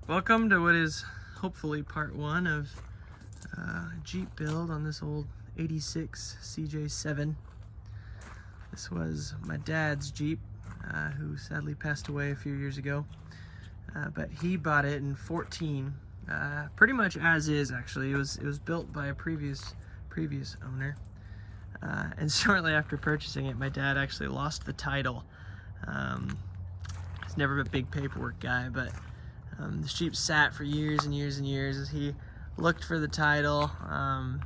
Welcome to what is hopefully part one of Jeep build on this old 86 CJ7. This was my dad's Jeep, who sadly passed away a few years ago, but he bought it in 14, pretty much as is. Actually, it was built by a previous owner, and shortly after purchasing it, my dad actually lost the title. He's never been a big paperwork guy, but this Jeep sat for years and years and years as he looked for the title, and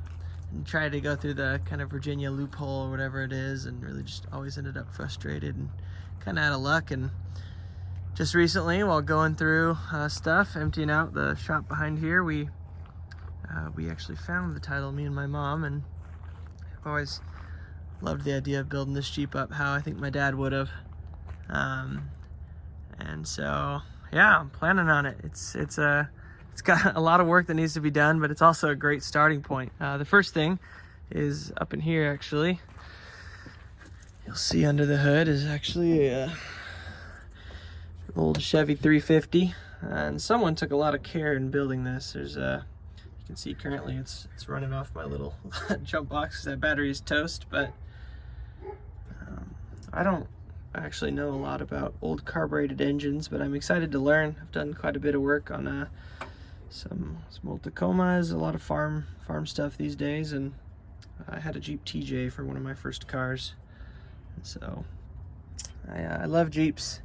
tried to go through the kind of Virginia loophole or whatever it is, and really just always ended up frustrated and kind of out of luck. And just recently, while going through stuff, emptying out the shop behind here, we actually found the title, me and my mom, and I've always loved the idea of building this Jeep up how I think my dad would have. And so yeah, I'm planning on it. It's got a lot of work that needs to be done, but it's also a great starting point. The first thing is up in here, actually. You'll see under the hood is actually a old Chevy 350, and someone took a lot of care in building this. There's you can see currently it's running off my little jump box because that battery is toast, but I don't actually know a lot about old carbureted engines, but I'm excited to learn. I've done quite a bit of work on some old Tacomas, a lot of farm stuff these days, and I had a Jeep TJ for one of my first cars, and so I love Jeeps.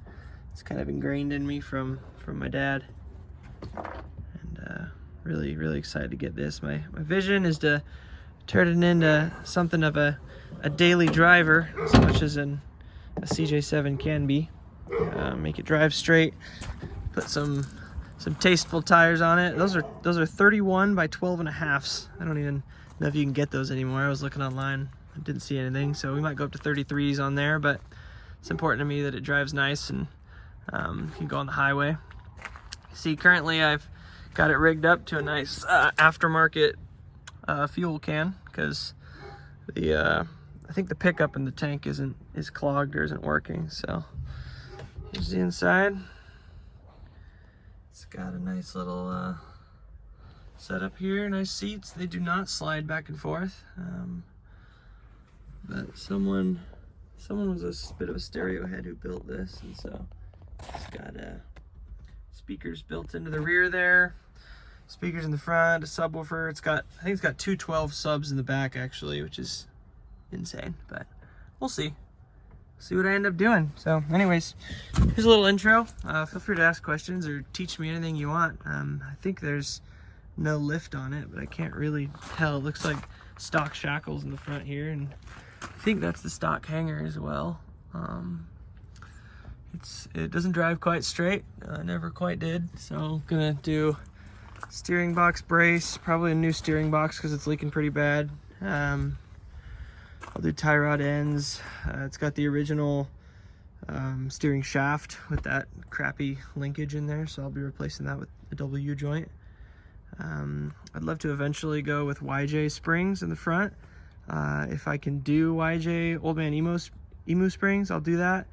It's kind of ingrained in me from my dad, and really excited to get this. My vision is to turn it into something of a daily driver, as much as a CJ7 can be. Make it drive straight, put some tasteful tires on it. Those are 31 by 12 and a halves. I don't even know if you can get those anymore. I was looking online, I didn't see anything, so we might go up to 33s on there, but it's important to me that it drives nice and can go on the highway. See, currently I've got it rigged up to a nice aftermarket fuel can, because I think the pickup in the tank is clogged or isn't working. So here's the inside. It's got a nice little setup here, nice seats. They do not slide back and forth, but someone was a bit of a stereo head who built this, and so it's got speakers built into the rear there, speakers in the front, a subwoofer. I think it's got two 12 subs in the back actually, which is insane, but we'll see what I end up doing. So anyways, here's a little intro. Feel free to ask questions or teach me anything you want. I think there's no lift on it, but I can't really tell. It looks like stock shackles in the front here, and I think that's the stock hanger as well. It doesn't drive quite straight. Never quite did, so I'm gonna do steering box brace, probably a new steering box because it's leaking pretty bad. I'll do tie rod ends. It's got the original steering shaft with that crappy linkage in there, so I'll be replacing that with a double U joint. I'd love to eventually go with YJ springs in the front. If I can do YJ Old Man Emu springs, I'll do that.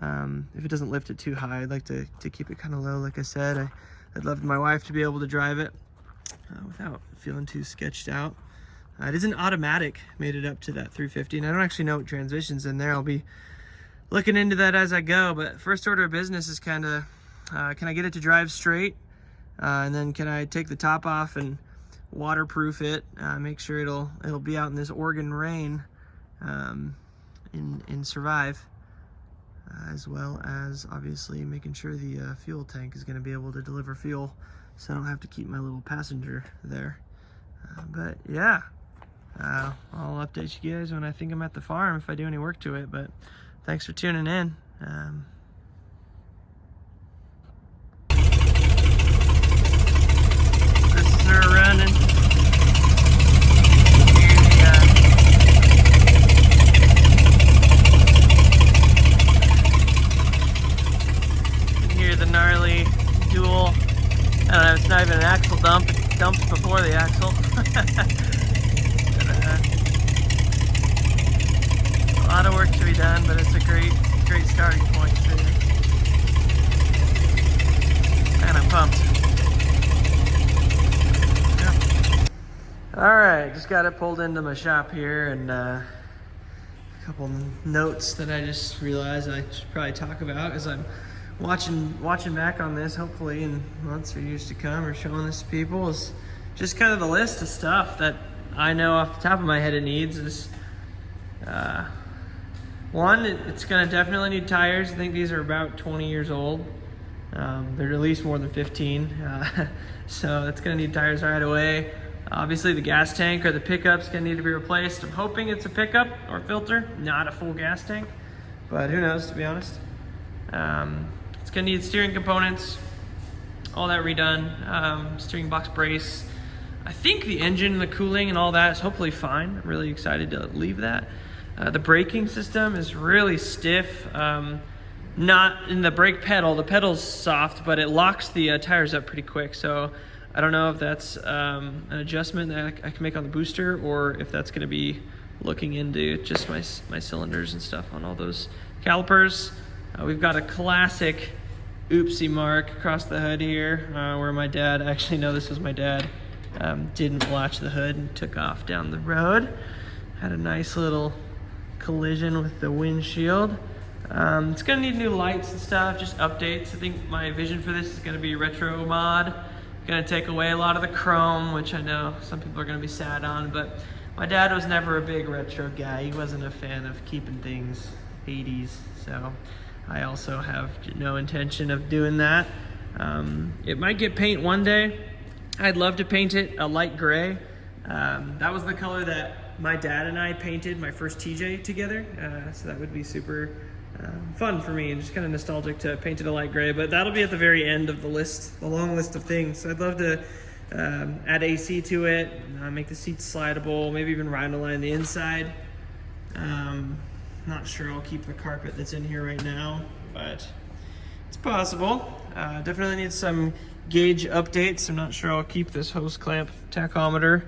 If it doesn't lift it too high, I'd like to keep it kind of low. Like I said, I'd love my wife to be able to drive it without feeling too sketched out. It is an automatic, made it up to that 350, and I don't actually know what transmission's in there. I'll be looking into that as I go, but first order of business is kind of, can I get it to drive straight? And then can I take the top off and waterproof it, make sure it'll be out in this Oregon rain in Survive, as well as obviously making sure the fuel tank is going to be able to deliver fuel, so I don't have to keep my little passenger there. But yeah, I'll update you guys when I think I'm at the farm if I do any work to it. But thanks for tuning in. This is her running. You can hear the gnarly dual. I don't know, it's not even an axle dump, it dumps before the axle. A lot of work to be done, but it's a great starting point too. Man, I'm pumped. All right, just got it pulled into my shop here, and a couple notes that I just realized I should probably talk about as I'm watching back on this, hopefully in months or years to come, or showing this to people, is just kind of the list of stuff that I know off the top of my head it needs. Is one, it's gonna definitely need tires. I think these are about 20 years old. They're at least more than 15, so it's gonna need tires right away. Obviously the gas tank or the pickup's gonna need to be replaced. I'm hoping it's a pickup or filter, not a full gas tank, but who knows, to be honest. It's gonna need steering components, all that redone, steering box brace. I think the engine, the cooling and all that is hopefully fine. I'm really excited to leave that. The braking system is really stiff. Not in the brake pedal, the pedal's soft, but it locks the tires up pretty quick. So I don't know if that's an adjustment that I can make on the booster, or if that's gonna be looking into just my cylinders and stuff on all those calipers. We've got a classic oopsie mark across the hood here, where my dad, actually no, this was my dad, didn't latch the hood and took off down the road. Had a nice little collision with the windshield. It's gonna need new lights and stuff, just updates. I think my vision for this is gonna be retro mod. Gonna take away a lot of the chrome, which I know some people are gonna be sad on, but my dad was never a big retro guy. He wasn't a fan of keeping things 80s, so I also have no intention of doing that. It might get paint one day. I'd love to paint it a light gray. That was the color that my dad and I painted my first TJ together, so that would be super fun for me and just kind of nostalgic to paint it a light gray, but that'll be at the very end of the list, the long list of things. So I'd love to add AC to it, make the seats slidable, maybe even rhino-line the inside. Not sure I'll keep the carpet that's in here right now, but it's possible. Definitely need some gauge updates. I'm not sure I'll keep this hose clamp tachometer.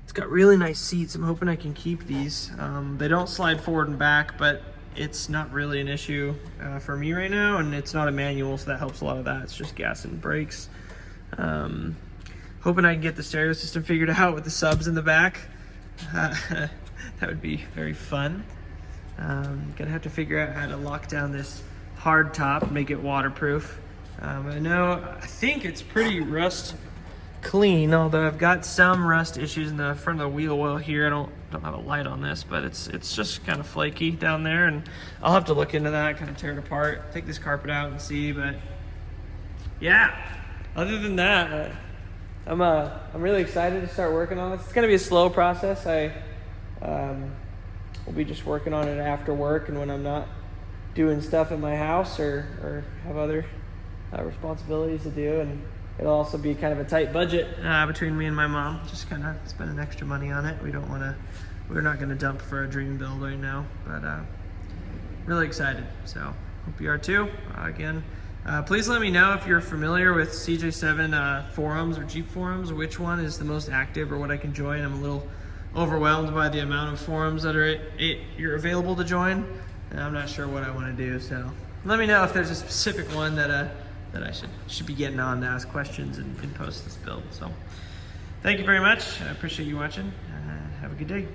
It's got really nice seats. I'm hoping I can keep these. They don't slide forward and back, but it's not really an issue for me right now, and it's not a manual, so that helps a lot of that. It's just gas and brakes. Hoping I can get the stereo system figured out with the subs in the back. That would be very fun. Gonna have to figure out how to lock down this hard top, make it waterproof. I think it's pretty rust clean, although I've got some rust issues in the front of the wheel well here. I don't have a light on this, but it's just kind of flaky down there, and I'll have to look into that, kind of tear it apart, take this carpet out and see. But yeah, other than that, I'm really excited to start working on this. It's gonna be a slow process. We'll be just working on it after work and when I'm not doing stuff in my house or have other responsibilities to do, and it'll also be kind of a tight budget between me and my mom. Just kind of spending extra money on it. We're not gonna dump for a dream build right now, but really excited. So hope you are too. Again, please let me know if you're familiar with CJ7 forums or Jeep forums, which one is the most active or what I can join. I'm a little overwhelmed by the amount of forums that you're available to join, and I'm not sure what I want to do. So let me know if there's a specific one that I should be getting on to ask questions and post this build. So thank you very much. I appreciate you watching. Have a good day.